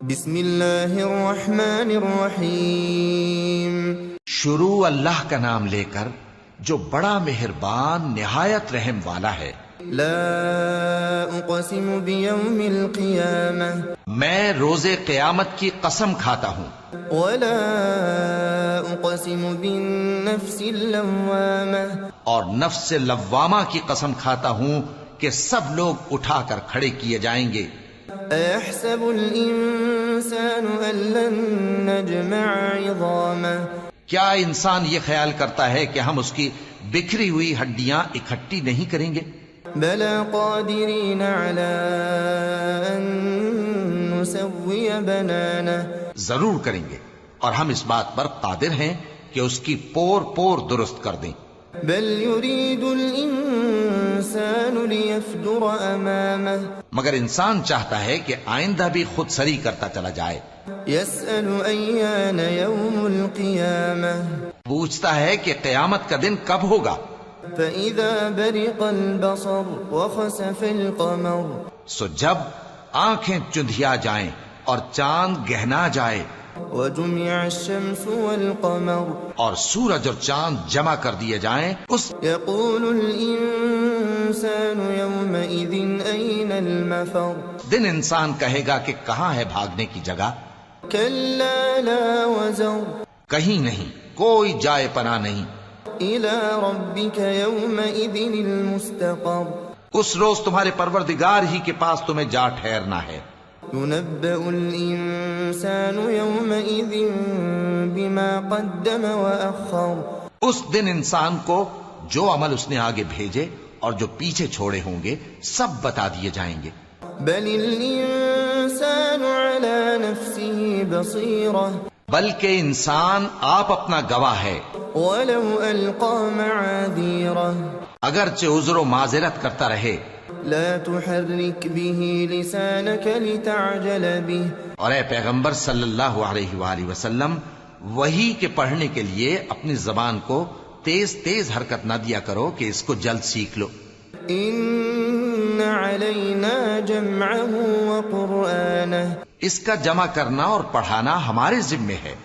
بسم اللہ الرحمن الرحیم شروع اللہ کا نام لے کر جو بڑا مہربان نہایت رحم والا ہے۔ لا اقسم بیوم القیامہ میں روز قیامت کی قسم کھاتا ہوں، ولا اقسم بالنفس اللوامہ اور نفس لوامہ کی قسم کھاتا ہوں کہ سب لوگ اٹھا کر کھڑے کیے جائیں گے۔ ایحسب الانسان ان لن نجمع عظامہ کیا انسان یہ خیال کرتا ہے کہ ہم اس کی بکھری ہوئی ہڈیاں اکٹھی نہیں کریں گے؟ بلا قادرین علی ان نسوی بنانہ ضرور کریں گے، اور ہم اس بات پر قادر ہیں کہ اس کی پور پور درست کر دیں۔ بل يريد الانسان ليفجر امامه مگر انسان چاہتا ہے کہ آئندہ بھی خود سری کرتا چلا جائے۔ يسأل ايان يوم القيامة پوچھتا ہے کہ قیامت کا دن کب ہوگا؟ فإذا برق البصر وخسف القمر سو جب آنکھیں چندھیا جائیں اور چاند گہنا جائے وجمع الشمس والقمر اور سورج اور چاند جمع کر دیے جائیں، اس يقول الانسان يومئذ اين المفر دن انسان کہے گا کہ کہاں ہے بھاگنے کی جگہ؟ كلا لا وزر کہیں نہیں، کوئی جائے پناہ نہیں۔ إلى ربك يومئذ المستقر اس روز تمہارے پروردگار ہی کے پاس تمہیں جا ٹھہرنا ہے۔ ينبأ الإنسان يومئذ بما قدم وأخر اس دن انسان کو جو عمل اس نے آگے بھیجے اور جو پیچھے چھوڑے ہوں گے سب بتا دیے جائیں گے۔ بل الإنسان على نفسه بصيرة بلکہ انسان آپ اپنا گواہ ہے، ولو ألقى معاذيره اگرچہ عذر و معذرت کرتا رہے۔ لا تحرك به لسانك لتعجل به اور اے پیغمبر صلی اللہ علیہ وآلہ وسلم، وحی کے پڑھنے کے لیے اپنی زبان کو تیز تیز حرکت نہ دیا کرو کہ اس کو جلد سیکھ لو۔ إن علينا جمعه وقرآنه اس کا جمع کرنا اور پڑھانا ہمارے ذمے ہے۔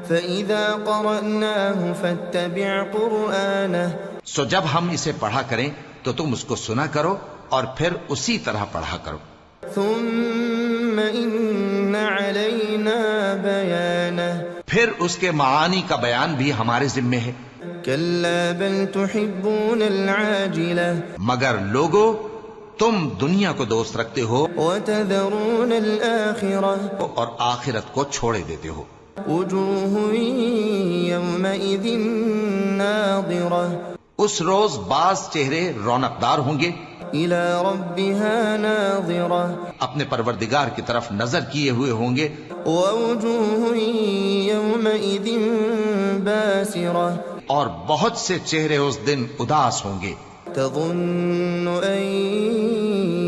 فإذا قرأناه فاتبع قرآنه سو جب ہم اسے پڑھا کریں تو تم اس کو سنا کرو اور پھر اسی طرح پڑھا کرو۔ ثم إن علينا بيانه پھر اس کے معانی کا بیان بھی ہمارے ذمے ہے۔ كلا بل تحبون العاجلة مگر لوگو تم دنیا کو دوست رکھتے ہو وتذرون الآخرة اور آخرت کو چھوڑے دیتے ہو۔ وجوه يومئذ ناظرة اس روز بعض چہرے رونقدار ہوں گے، إلى ربها ناظرة اپنے پروردگار کی طرف نظر کیے ہوئے ہوں گے، ووجوه يومئذ باسرة اور بہت سے چہرے اس دن اداس ہوں گے۔ تظن أن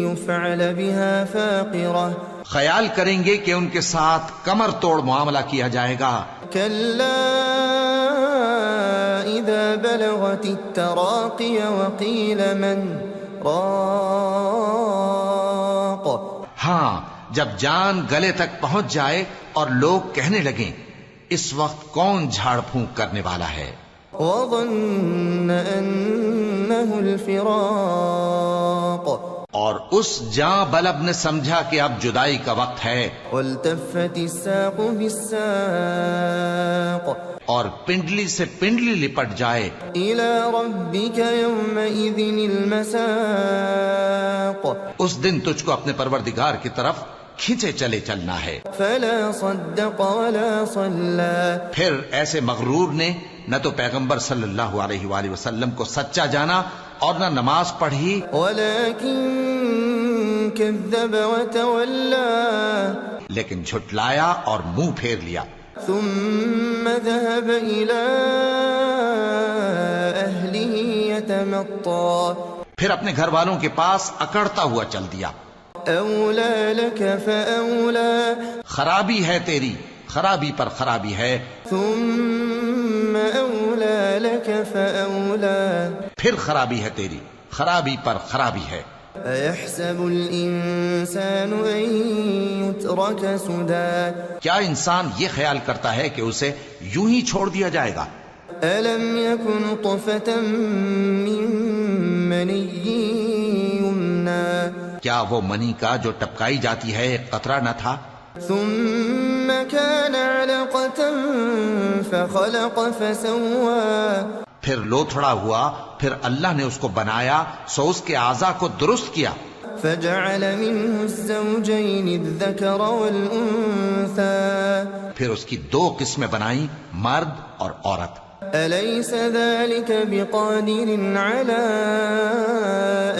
يفعل بها فاقرة خیال کریں گے کہ ان کے ساتھ کمر توڑ معاملہ کیا جائے گا۔ كلا إذا بلغت التراقي وقيل من راق ہاں، جب جان گلے تک پہنچ جائے اور لوگ کہنے لگیں اس وقت کون جھاڑ پھونک کرنے والا ہے؟ وظن أنه الفراق اور اس جاں بلب نے سمجھا کہ اب جدائی کا وقت ہے، والتفت الساق بالساق اور پنڈلی سے پنڈلی لپٹ جائے۔ إلى ربك يومئذ المساق اس دن تجھ کو اپنے پروردگار کی طرف کھینچے چلے چلنا ہے۔ فلا صدق ولا صلى پھر ایسے مغرور نے نہ تو پیغمبر صلی اللہ علیہ وآلہ وسلم کو سچا جانا اور نہ نماز پڑھی، ولكن كذب وتولى لیکن جھٹلایا اور منہ پھیر لیا۔ ثم ذهب إلى أهله يتمطى پھر اپنے گھر والوں کے پاس اکڑتا ہوا چل دیا۔ أولى لك فأولى خرابی ہے تیری، خرابی پر خرابی ہے، ثم أولى لك فأولى پھر خرابی ہے تیری، خرابی پر خرابی ہے۔ أيحسب الإنسان أن يترك سدى کیا انسان یہ خیال کرتا ہے کہ اسے یوں ہی چھوڑ دیا جائے گا؟ ألم يكن نطفة من مني يمنى کیا وہ منی کا جو ٹپکائی جاتی ہے ایک قطرہ نہ تھا؟ ثم كان علقة فخلق فسوى پھر لوتھڑا ہوا، پھر اللہ نے اس کو بنایا سو اس کے اعضاء کو درست کیا، فجعل منه الزوجين الذكر والأنثى پھر اس کی دو قسمیں بنائیں، مرد اور عورت۔ أليس ذلك بقادر على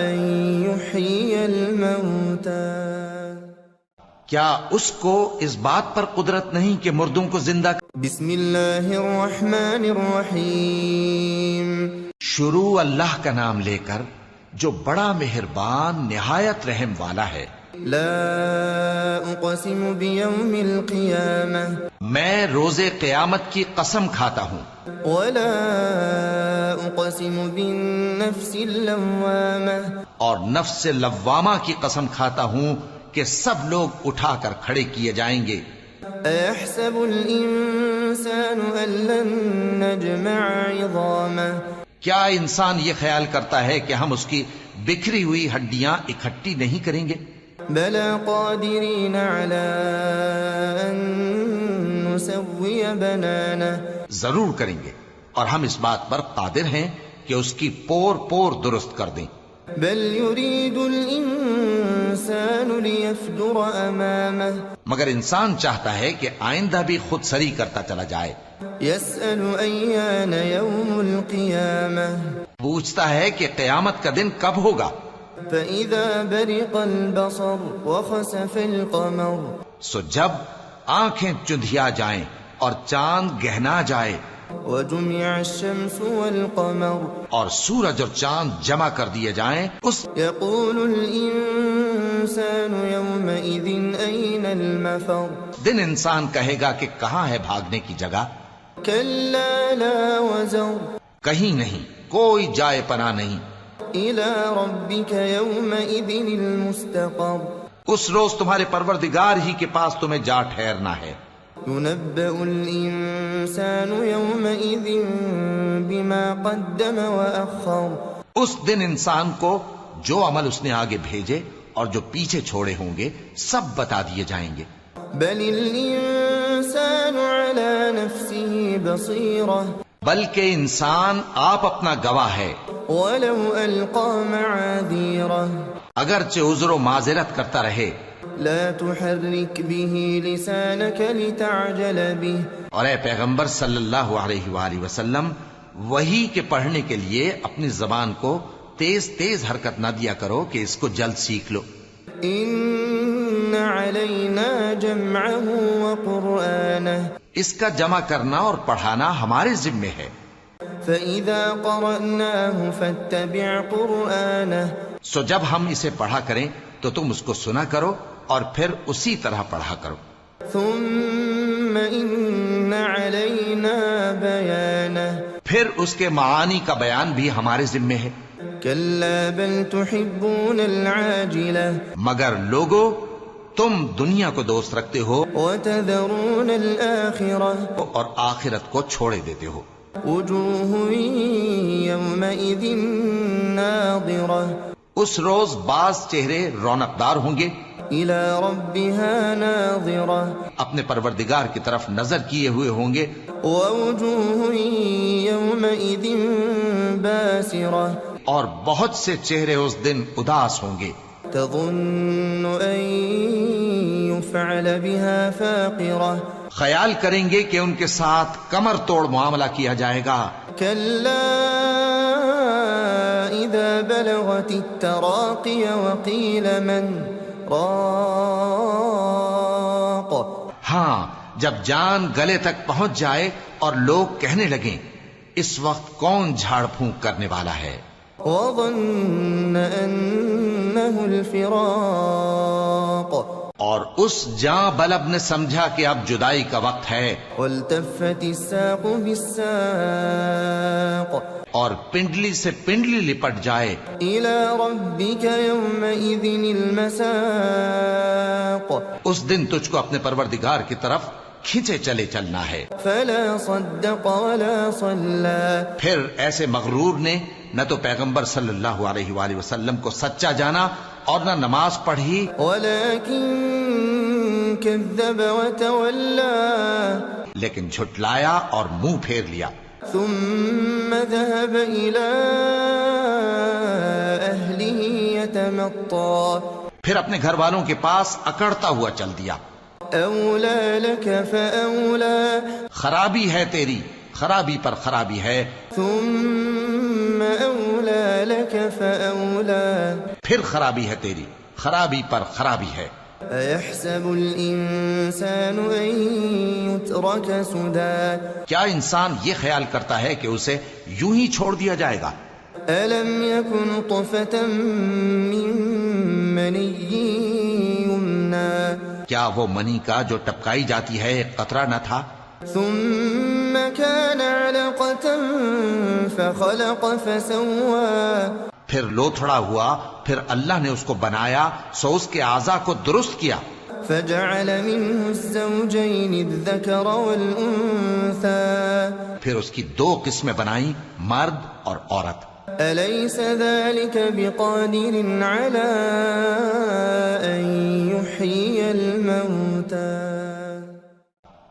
أن يحيي الموتى کیا اس کو اس بات پر قدرت نہیں کہ مردوں کو زندہ بسم الله الرحمن الرحيم شروع اللہ کا نام لے کر جو بڑا مہربان نہایت رحم والا ہے۔ لا أقسم بيوم القيامة میں روز قیامت کی قسم کھاتا ہوں، ولا أقسم بالنفس اللوامة اور نفس لوامہ کی قسم کھاتا ہوں کہ سب لوگ اٹھا کر کھڑے کیے جائیں گے۔ أيحسب الإنسان أن لن نجمع عظامه کیا انسان یہ خیال کرتا ہے کہ ہم اس کی بکھری ہوئی ہڈیاں اکٹھی نہیں کریں گے؟ بلى قادرين على أن نسوي بنانه ضرور کریں گے، اور ہم اس بات پر قادر ہیں کہ اس کی پور پور درست کر دیں۔ بل يريد الإنسان ليفجر أمامه مگر انسان چاہتا ہے کہ آئندہ بھی خود سری کرتا چلا جائے، يسأل أيان يوم القيامة پوچھتا ہے کہ قیامت کا دن کب ہوگا۔ فإذا برق البصر وخسف القمر سو جب آنکھیں چندھیا جائیں اور چاند گہنا جائے وجمع الشمس والقمر اور سورج اور چاند جمع کر دیے جائیں، اس يقول الإنسان يومئذ أين المفر دن انسان کہے گا کہ کہاں ہے بھاگنے کی جگہ؟ كلا لا وزر کہیں نہیں، کوئی جائے پناہ نہیں۔ إلى ربك يومئذ المستقر اس روز تمہارے پروردگار ہی کے پاس تمہیں جا ٹھہرنا ہے۔ ينبأ الإنسان يومئذ بما قدم وأخر اس دن انسان کو جو عمل اس نے آگے بھیجے اور جو پیچھے چھوڑے ہوں گے سب بتا دیے جائیں گے۔ بل الإنسان على نفسه بصيرة بلکہ انسان آپ اپنا گواہ ہے، ولو ألقى معاذيره اگرچہ عذر و معذرت کرتا رہے۔ لا تحرك به لسانك لتعجل به اور اے پیغمبر صلی اللہ علیہ وآلہ وسلم، وحی کے پڑھنے کے لیے اپنی زبان کو تیز تیز حرکت نہ دیا کرو کہ اس کو جلد سیکھ لو۔ إن علينا جمعه وقرآنه اس کا جمع کرنا اور پڑھانا ہمارے ذمے ہے۔ فإذا قرأناه فاتبع قرآنه سو جب ہم اسے پڑھا کریں تو تم اس کو سنا کرو اور پھر اسی طرح پڑھا کرو۔ ثم إن علينا بيانه پھر اس کے معانی کا بیان بھی ہمارے ذمے ہے۔ كلا بل تحبون العاجلة مگر لوگو تم دنیا کو دوست رکھتے ہو وتذرون الآخرة اور آخرت کو چھوڑے دیتے ہو۔ وجوه يومئذ ناظرة اس روز بعض چہرے رونقدار ہوں گے، إلى ربها ناظرة اپنے پروردگار کی طرف نظر کیے ہوئے ہوں گے، ووجوه يومئذ باسرة اور بہت سے چہرے اس دن اداس ہوں گے، تظن أن يفعل بها فاقرة خیال کریں گے کہ ان کے ساتھ کمر توڑ معاملہ کیا جائے گا۔ كلا إذا بلغت التراقي وقيل من راق ہاں، جب جان گلے تک پہنچ جائے اور لوگ کہنے لگیں اس وقت کون جھاڑ پھونک کرنے والا ہے، وظن أنه الفراق اور اس جاں بلب نے سمجھا کہ اب جدائی کا وقت ہے، والتفت الساق بالساق اور پنڈلی سے پنڈلی لپٹ جائے، إلى ربك يومئذ المساق اس دن تجھ کو اپنے پروردگار کی طرف کھینچے چلے چلنا ہے۔ فلا صدق ولا صلى پھر ایسے مغرور نے نہ تو پیغمبر صلی اللہ علیہ وآلہ وسلم کو سچا جانا اور نہ نماز پڑھی، ولكن كذب وتولى لیکن جھٹلایا اور منہ پھیر لیا، ثم ذهب إلى أهله يتمطى پھر اپنے گھر والوں کے پاس اکڑتا ہوا چل دیا۔ أولى لك فأولى خرابی ہے تیری، خرابی پر خرابی ہے، ثم أولى لك فأولى پھر خرابی ہے تیری، خرابی پر خرابی ہے۔ أيحسب الإنسان أن يترك سدى کیا انسان یہ خیال کرتا ہے کہ اسے یوں ہی چھوڑ دیا جائے گا؟ ألم يكن طفة من مني يمنى کیا وہ منی کا جو ٹپکائی جاتی ہے ایک قطرہ نہ تھا؟ ثم كان علقة فخلق فسوى پھر لوتھڑا ہوا، پھر اللہ نے اس کو بنایا سو اس کے اعضاء کو درست کیا، فجعل منه الزوجين الذكر والأنثى پھر اس کی دو قسمیں بنائیں، مرد اور عورت۔ أليس ذلك بقادر على أن يحيي الموتى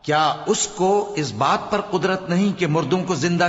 کیا اس کو اس بات پر قدرت نہیں کہ مردوں کو زندہ